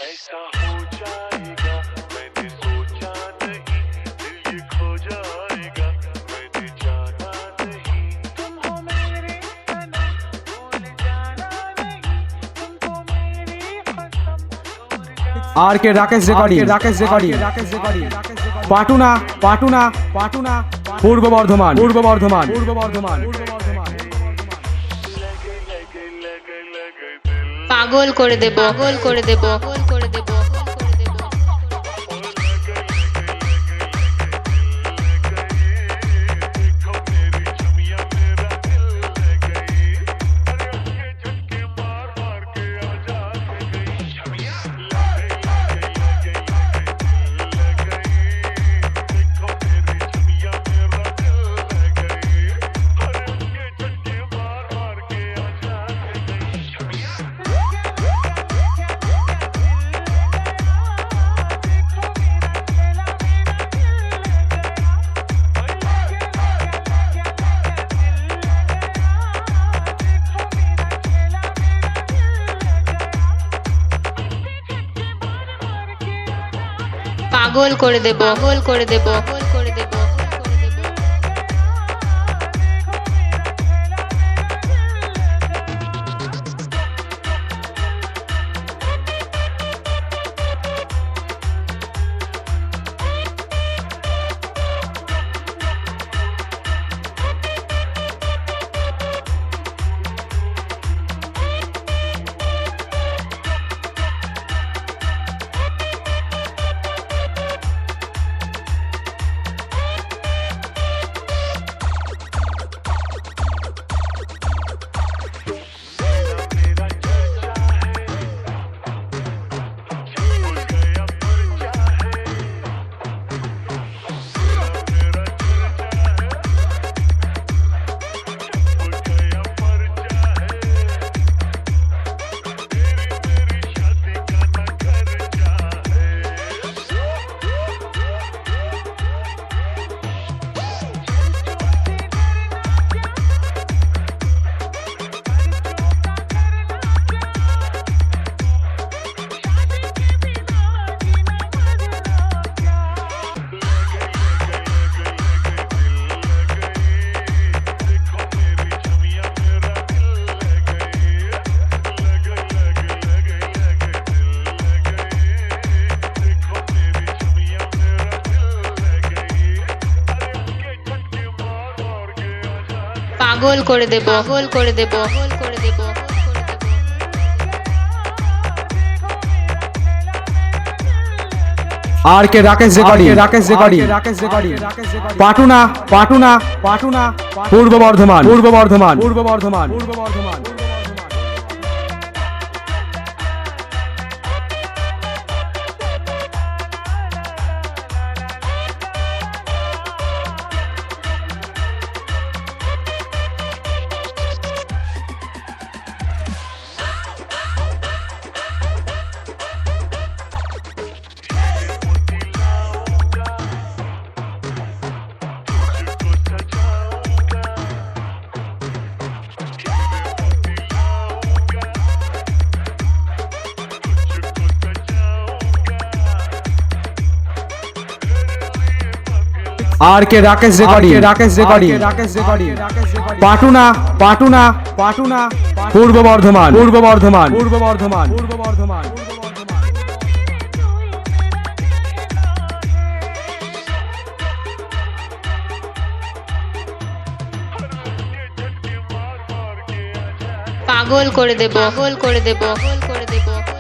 ऐसा हो जाएगा मैंने सोचा नहीं, दिल ये खो जाएगा मैंने जाना नहीं। तुम हो मेरे सनम, भूल जाना नहीं, तुमको मेरी कसम दूर जाना। आर के राकेश रेकॉर्डिंग पाटुना पाटुना पाटुना पूर्व बर्धमान पूर्व बर्धमान पूर्व बर्धमान পাগল করে দেব পাগল করে দেব পাগল করে দেব পাগল করে দেব পাগল করে দেব পাগল করে দেব পাগল করে দেব পাগল করে দেব পাগল করে দেব आर के राकेश रेकॉर्डिंग पाटुना पाटुना पाटुना पूर्व बर्धमान पूर्व बर्धमान पूर्व बर्धमान पूर्व बर्धमान आर के राकेश रेकॉर्डिंग पाटुना पाटुना पाटुना पूर्व बर्धमान पूर्व बर्धमान पूर्व बर्धमान पूर्व बर्धमान পাগল করে দেব পাগল করে দেব পাগল করে দেব